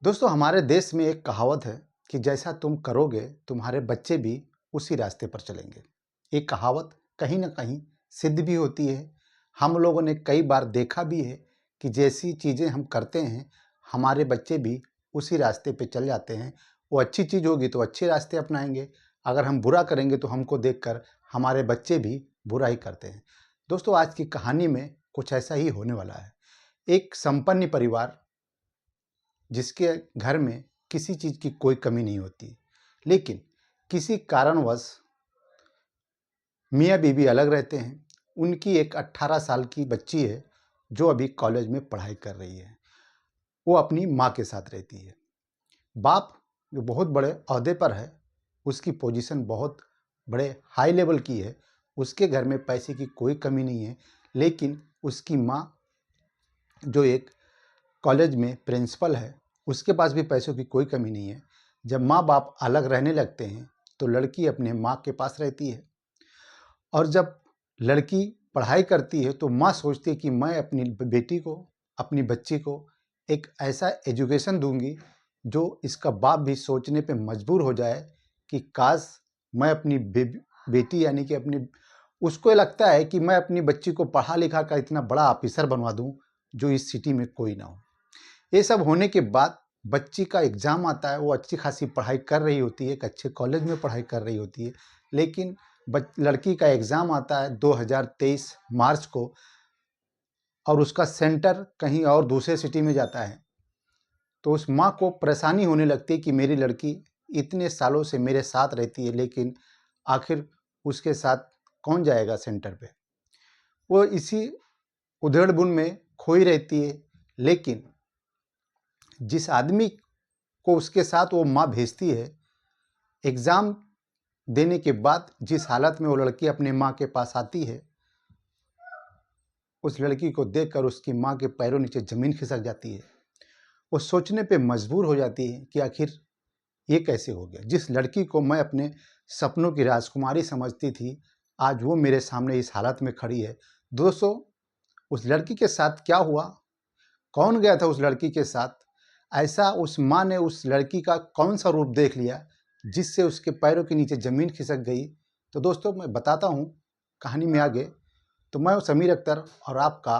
दोस्तों हमारे देश में एक कहावत है कि जैसा तुम करोगे तुम्हारे बच्चे भी उसी रास्ते पर चलेंगे। ये कहावत कहीं ना कहीं सिद्ध भी होती है। हम लोगों ने कई बार देखा भी है कि जैसी चीज़ें हम करते हैं हमारे बच्चे भी उसी रास्ते पे चल जाते हैं। वो अच्छी चीज़ होगी तो अच्छे रास्ते अपनाएंगे, अगर हम बुरा करेंगे तो हमको देखकर हमारे बच्चे भी बुरा ही करते हैं। दोस्तों आज की कहानी में कुछ ऐसा ही होने वाला है। एक संपन्न परिवार जिसके घर में किसी चीज़ की कोई कमी नहीं होती, लेकिन किसी कारणवश मियाँ बीवी अलग रहते हैं। उनकी एक 18 साल की बच्ची है जो अभी कॉलेज में पढ़ाई कर रही है। वो अपनी माँ के साथ रहती है। बाप जो बहुत बड़े ओहदे पर है, उसकी पोजीशन बहुत बड़े हाई लेवल की है, उसके घर में पैसे की कोई कमी नहीं है। लेकिन उसकी माँ जो एक कॉलेज में प्रिंसिपल है, उसके पास भी पैसों की कोई कमी नहीं है। जब माँ बाप अलग रहने लगते हैं तो लड़की अपने माँ के पास रहती है, और जब लड़की पढ़ाई करती है तो माँ सोचती है कि मैं अपनी बेटी को, अपनी बच्ची को एक ऐसा एजुकेशन दूंगी जो इसका बाप भी सोचने पे मजबूर हो जाए कि काश मैं अपनी बेटी यानी कि अपनी, उसको लगता है कि मैं अपनी बच्ची को पढ़ा लिखा कर इतना बड़ा ऑफिसर बनवा दूं जो इस सिटी में कोई ना हो। ये सब होने के बाद बच्ची का एग्ज़ाम आता है। वो अच्छी खासी पढ़ाई कर रही होती है, एक अच्छे कॉलेज में पढ़ाई कर रही होती है। लेकिन लड़की का एग्ज़ाम आता है 2023 मार्च को, और उसका सेंटर कहीं और दूसरे सिटी में जाता है। तो उस माँ को परेशानी होने लगती है कि मेरी लड़की इतने सालों से मेरे साथ रहती है, लेकिन आखिर उसके साथ कौन जाएगा सेंटर पे। वो इसी उधेड़-बुन में खोई रहती है। लेकिन जिस आदमी को उसके साथ वो माँ भेजती है, एग्ज़ाम देने के बाद जिस हालत में वो लड़की अपने माँ के पास आती है, उस लड़की को देखकर उसकी माँ के पैरों नीचे ज़मीन खिसक जाती है। वो सोचने पे मजबूर हो जाती है कि आखिर ये कैसे हो गया। जिस लड़की को मैं अपने सपनों की राजकुमारी समझती थी, आज वो मेरे सामने इस हालत में खड़ी है। दोस्तों उस लड़की के साथ क्या हुआ, कौन गया था उस लड़की के साथ, ऐसा उस माँ ने उस लड़की का कौन सा रूप देख लिया जिससे उसके पैरों के नीचे ज़मीन खिसक गई। तो दोस्तों मैं बताता हूँ कहानी में आगे। तो मैं समीर अख्तर और आपका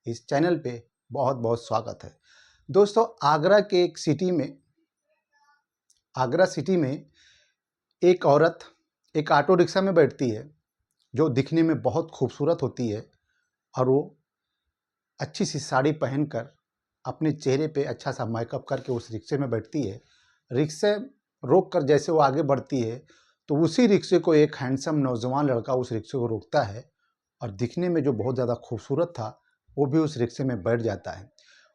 इस चैनल पे बहुत बहुत स्वागत है। दोस्तों आगरा सिटी में एक औरत एक ऑटो रिक्शा में बैठती है जो दिखने में बहुत खूबसूरत होती है, और वो अच्छी सी साड़ी पहनकर अपने चेहरे पे अच्छा सा मेकअप करके उस रिक्शे में बैठती है। रिक्शे रोक कर जैसे वो आगे बढ़ती है तो उसी रिक्शे को एक हैंडसम नौजवान लड़का उस रिक्शे को रोकता है, और दिखने में जो बहुत ज़्यादा खूबसूरत था वो भी उस रिक्शे में बैठ जाता है।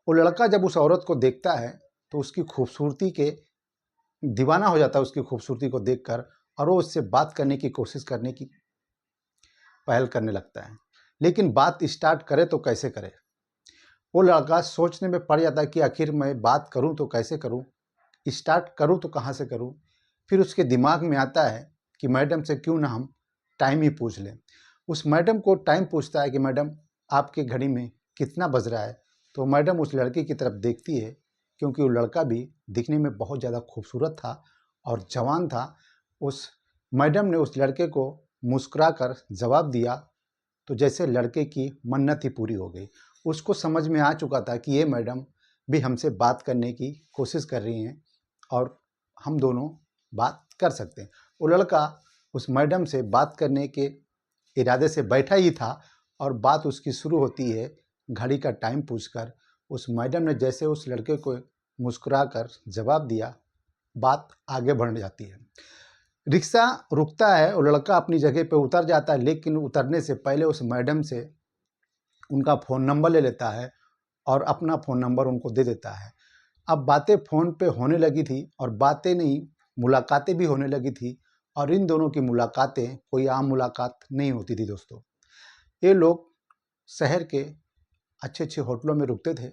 वो लड़का जब उस औरत को देखता है तो उसकी खूबसूरती के दीवाना हो जाता है, उसकी खूबसूरती को देखकर, और वो उससे बात करने की कोशिश करने की पहल करने लगता है। लेकिन बात स्टार्ट करे तो कैसे करे। वो लड़का सोचने में पड़ जाता है कि आखिर मैं बात करूं तो कैसे करूं, स्टार्ट करूं तो कहां से करूं। फिर उसके दिमाग में आता है कि मैडम से क्यों ना हम टाइम ही पूछ लें। उस मैडम को टाइम पूछता है कि मैडम आपके घड़ी में कितना बज रहा है। तो मैडम उस लड़के की तरफ देखती है, क्योंकि वो लड़का भी दिखने में बहुत ज़्यादा खूबसूरत था और जवान था। उस मैडम ने उस लड़के को मुस्कुराकर जवाब दिया, तो जैसे लड़के की मन्नत ही पूरी हो गई। उसको समझ में आ चुका था कि ये मैडम भी हमसे बात करने की कोशिश कर रही हैं और हम दोनों बात कर सकते हैं। वो लड़का उस मैडम से बात करने के इरादे से बैठा ही था, और बात उसकी शुरू होती है घड़ी का टाइम पूछकर। उस मैडम ने जैसे उस लड़के को मुस्कुराकर जवाब दिया, बात आगे बढ़ जाती है। रिक्शा रुकता है, वो लड़का अपनी जगह पे उतर जाता है, लेकिन उतरने से पहले उस मैडम से उनका फ़ोन नंबर ले लेता है और अपना फ़ोन नंबर उनको दे देता है। अब बातें फ़ोन पे होने लगी थी, और बातें नहीं मुलाकातें भी होने लगी थी, और इन दोनों की मुलाकातें कोई आम मुलाकात नहीं होती थी दोस्तों। ये लोग शहर के अच्छे-अच्छे होटलों में रुकते थे,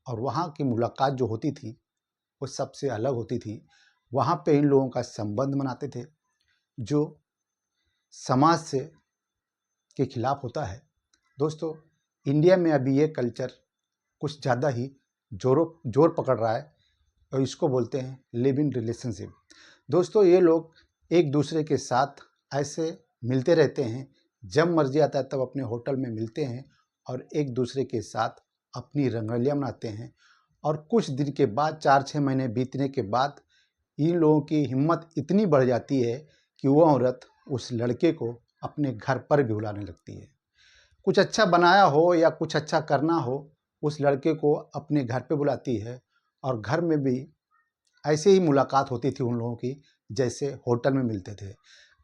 और वहाँ की मुलाकात जो होती थी वो सबसे अलग होती थी। वहाँ पे इन लोगों का संबंध बनाते थे जो समाज से के खिलाफ होता है। दोस्तों इंडिया में अभी ये कल्चर कुछ ज़्यादा ही जोर पकड़ रहा है। और इसको बोलते हैं लिव इन रिलेशनशिप। दोस्तों ये लोग एक दूसरे के साथ ऐसे मिलते रहते हैं, जब मर्जी आता है तब अपने होटल में मिलते हैं और एक दूसरे के साथ अपनी रंगोलियाँ मनाते हैं। और कुछ दिन के बाद, 4-6 महीने बीतने के बाद, इन लोगों की हिम्मत इतनी बढ़ जाती है कि वो औरत उस लड़के को अपने घर पर भी बुलाने लगती है। कुछ अच्छा बनाया हो या कुछ अच्छा करना हो, उस लड़के को अपने घर पे बुलाती है और घर में भी ऐसे ही मुलाकात होती थी उन लोगों की जैसे होटल में मिलते थे।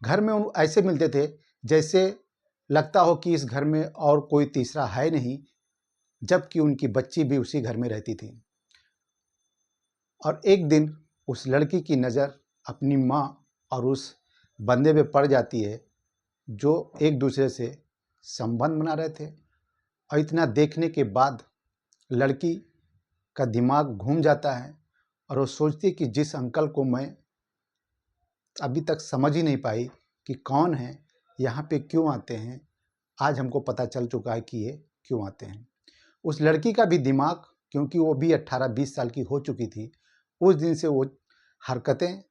घर में उन ऐसे मिलते थे जैसे लगता हो कि इस घर में और कोई तीसरा है नहीं, जबकि उनकी बच्ची भी उसी घर में रहती थी। और एक दिन उस लड़की की नज़र अपनी माँ और उस बंदे पे पड़ जाती है जो एक दूसरे से संबंध बना रहे थे। और इतना देखने के बाद लड़की का दिमाग घूम जाता है और वो सोचती है कि जिस अंकल को मैं अभी तक समझ ही नहीं पाई कि कौन है, यहाँ पे क्यों आते हैं, आज हमको पता चल चुका है कि ये क्यों आते हैं। उस लड़की का भी दिमाग, क्योंकि वो भी 18-20 साल की हो चुकी थी, उस दिन से वो हरकतें,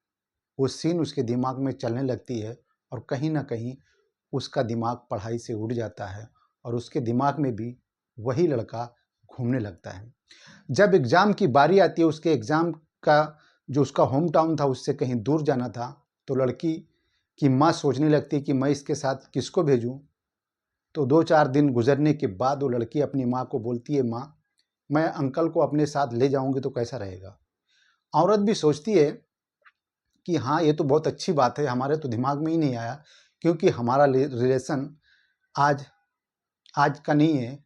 वो सीन उसके दिमाग में चलने लगती है और कहीं ना कहीं उसका दिमाग पढ़ाई से उड़ जाता है और उसके दिमाग में भी वही लड़का घूमने लगता है। जब एग्ज़ाम की बारी आती है, उसके एग्ज़ाम का जो उसका होम टाउन था उससे कहीं दूर जाना था, तो लड़की की माँ सोचने लगती है कि मैं इसके साथ किसको भेजूं। तो 2-4 दिन गुजरने के बाद वो लड़की अपनी माँ को बोलती है, माँ मैं अंकल को अपने साथ ले जाऊंगी तो कैसा रहेगा। औरत भी सोचती है कि हाँ ये तो बहुत अच्छी बात है, हमारे तो दिमाग में ही नहीं आया, क्योंकि हमारा रिलेशन आज आज का नहीं है।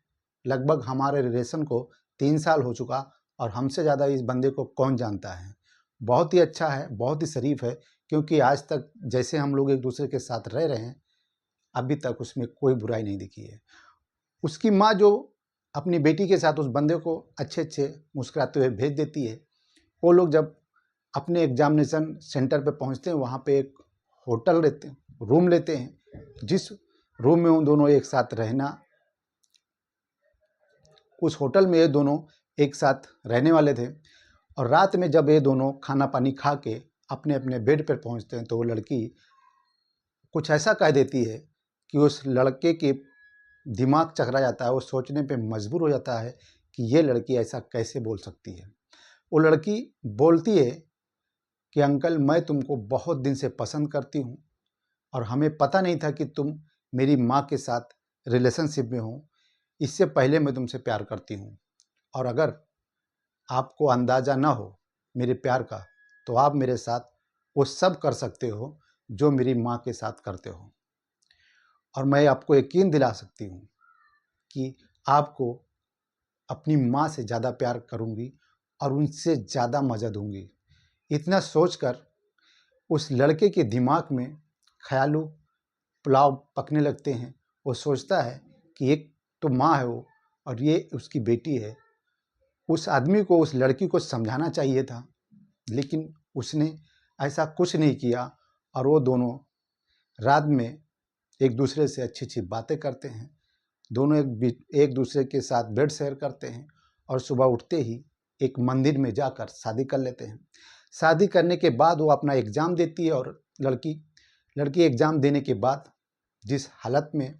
लगभग हमारे रिलेशन को 3 साल हो चुका और हमसे ज़्यादा इस बंदे को कौन जानता है। बहुत ही अच्छा है, बहुत ही शरीफ है, क्योंकि आज तक जैसे हम लोग एक दूसरे के साथ रह रहे हैं, अभी तक उसमें कोई बुराई नहीं दिखी है। उसकी माँ जो अपनी बेटी के साथ उस बंदे को अच्छे-अच्छे मुस्कुराते हुए भेज देती है। वो लोग जब अपने एग्जामिनेशन सेंटर पे पहुंचते हैं, वहाँ पे एक होटल रूम लेते हैं, जिस रूम में उन दोनों एक साथ रहना, उस होटल में ये दोनों एक साथ रहने वाले थे। और रात में जब ये दोनों खाना पानी खा के अपने अपने बेड पर पहुंचते हैं, तो वो लड़की कुछ ऐसा कह देती है कि उस लड़के के दिमाग चकरा जाता है। वो सोचने पे मजबूर हो जाता है कि ये लड़की ऐसा कैसे बोल सकती है। वो लड़की बोलती है कि अंकल मैं तुमको बहुत दिन से पसंद करती हूँ और हमें पता नहीं था कि तुम मेरी माँ के साथ रिलेशनशिप में हो। इससे पहले मैं तुमसे प्यार करती हूँ और अगर आपको अंदाज़ा ना हो मेरे प्यार का, तो आप मेरे साथ वो सब कर सकते हो जो मेरी माँ के साथ करते हो। और मैं आपको यकीन दिला सकती हूँ कि आपको अपनी माँ से ज़्यादा प्यार करूँगी और उनसे ज़्यादा मज़ा दूँगी। इतना सोचकर उस लड़के के दिमाग में ख्यालों पुलाव पकने लगते हैं। वो सोचता है कि एक तो माँ है वो और ये उसकी बेटी है। उस आदमी को उस लड़की को समझाना चाहिए था, लेकिन उसने ऐसा कुछ नहीं किया और वो दोनों रात में एक दूसरे से अच्छी अच्छी बातें करते हैं। दोनों एक दूसरे के साथ बेड शेयर करते हैं और सुबह उठते ही एक मंदिर में जाकर शादी कर लेते हैं। शादी करने के बाद वो अपना एग्ज़ाम देती है और लड़की एग्ज़ाम देने के बाद जिस हालत में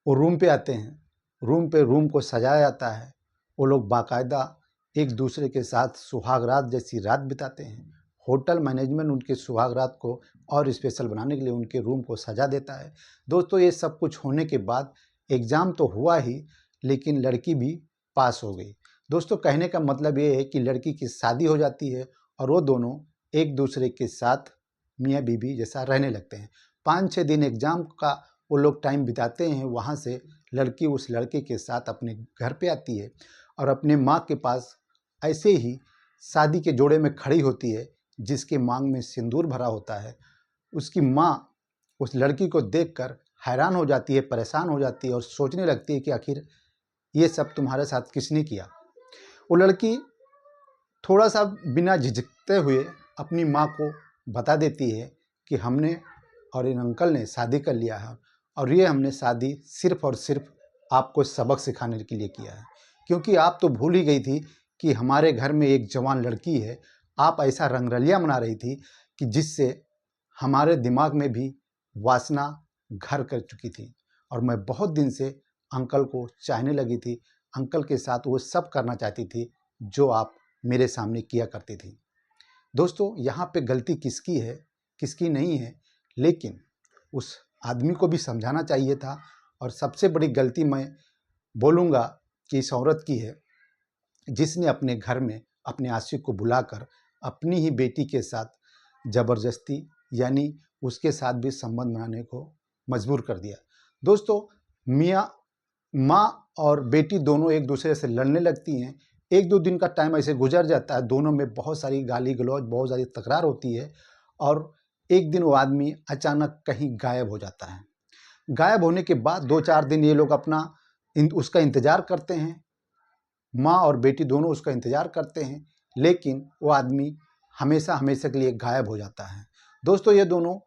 वो रूम पे आते हैं, रूम को सजाया जाता है। वो लोग बाकायदा एक दूसरे के साथ सुहाग रात जैसी रात बिताते हैं। होटल मैनेजमेंट उनके सुहाग रात को और स्पेशल बनाने के लिए उनके रूम को सजा देता है। दोस्तों ये सब कुछ होने के बाद एग्ज़ाम तो हुआ ही, लेकिन लड़की भी पास हो गई। दोस्तों कहने का मतलब ये है कि लड़की की शादी हो जाती है और वो दोनों एक दूसरे के साथ मियाँ बीवी जैसा रहने लगते हैं। 5-6 दिन एग्ज़ाम का वो लोग टाइम बिताते हैं। वहाँ से लड़की उस लड़के के साथ अपने घर पे आती है और अपने माँ के पास ऐसे ही शादी के जोड़े में खड़ी होती है, जिसके मांग में सिंदूर भरा होता है। उसकी माँ उस लड़की को देखकर हैरान हो जाती है, परेशान हो जाती है और सोचने लगती है कि आखिर ये सब तुम्हारे साथ किसने किया। वो लड़की थोड़ा सा बिना झिझकते हुए अपनी माँ को बता देती है कि हमने और इन अंकल ने शादी कर लिया है और ये हमने शादी सिर्फ़ और सिर्फ आपको सबक सिखाने के लिए किया है, क्योंकि आप तो भूल ही गई थी कि हमारे घर में एक जवान लड़की है, आप ऐसा रंगरलियाँ बना रही थी कि जिससे हमारे दिमाग में भी वासना घर कर चुकी थी और मैं बहुत दिन से अंकल को चाहने लगी थी। अंकल के साथ वो सब करना चाहती थी जो आप मेरे सामने किया करती थी। दोस्तों, यहाँ पे गलती किसकी है, किसकी नहीं है, लेकिन उस आदमी को भी समझाना चाहिए था। और सबसे बड़ी गलती मैं बोलूँगा कि इस औरत की है, जिसने अपने घर में अपने आशिक को बुलाकर अपनी ही बेटी के साथ ज़बरदस्ती यानी उसके साथ भी संबंध बनाने को मजबूर कर दिया। दोस्तों, माँ और बेटी दोनों एक दूसरे से लड़ने लगती हैं। 1-2 दिन का टाइम ऐसे गुजर जाता है, दोनों में बहुत सारी गाली गलौज, बहुत सारी तकरार होती है और एक दिन वो आदमी अचानक कहीं गायब हो जाता है। गायब होने के बाद 2-4 दिन ये लोग उसका इंतज़ार करते हैं। माँ और बेटी दोनों उसका इंतज़ार करते हैं, लेकिन वो आदमी हमेशा हमेशा के लिए गायब हो जाता है। दोस्तों, ये दोनों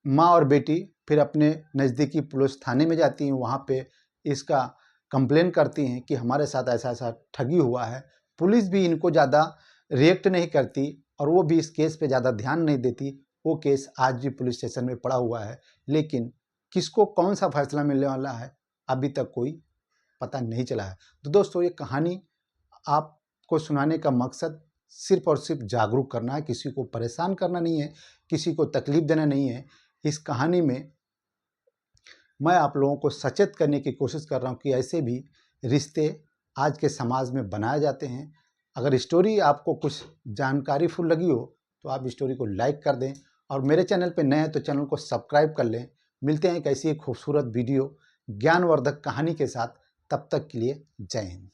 माँ और बेटी फिर अपने नज़दीकी पुलिस थाने में जाती हैं। वहाँ पे इसका कंप्लेन करती हैं कि हमारे साथ ऐसा ऐसा ठगी हुआ है। पुलिस भी इनको ज़्यादा रिएक्ट नहीं करती और वो भी इस केस पे ज़्यादा ध्यान नहीं देती। वो केस आज भी पुलिस स्टेशन में पड़ा हुआ है, लेकिन किसको कौन सा फैसला मिलने वाला है अभी तक कोई पता नहीं चला है। तो दोस्तों, ये कहानी आपको सुनाने का मकसद सिर्फ और सिर्फ जागरूक करना है, किसी को परेशान करना नहीं है, किसी को तकलीफ देना नहीं है। इस कहानी में मैं आप लोगों को सचेत करने की कोशिश कर रहा हूँ कि ऐसे भी रिश्ते आज के समाज में बनाए जाते हैं। अगर स्टोरी आपको कुछ जानकारीफुल लगी हो तो आप स्टोरी को लाइक कर दें और मेरे चैनल पे नए हैं तो चैनल को सब्सक्राइब कर लें। मिलते हैं एक ऐसी खूबसूरत वीडियो ज्ञानवर्धक कहानी के साथ, तब तक के लिए जय हिंद।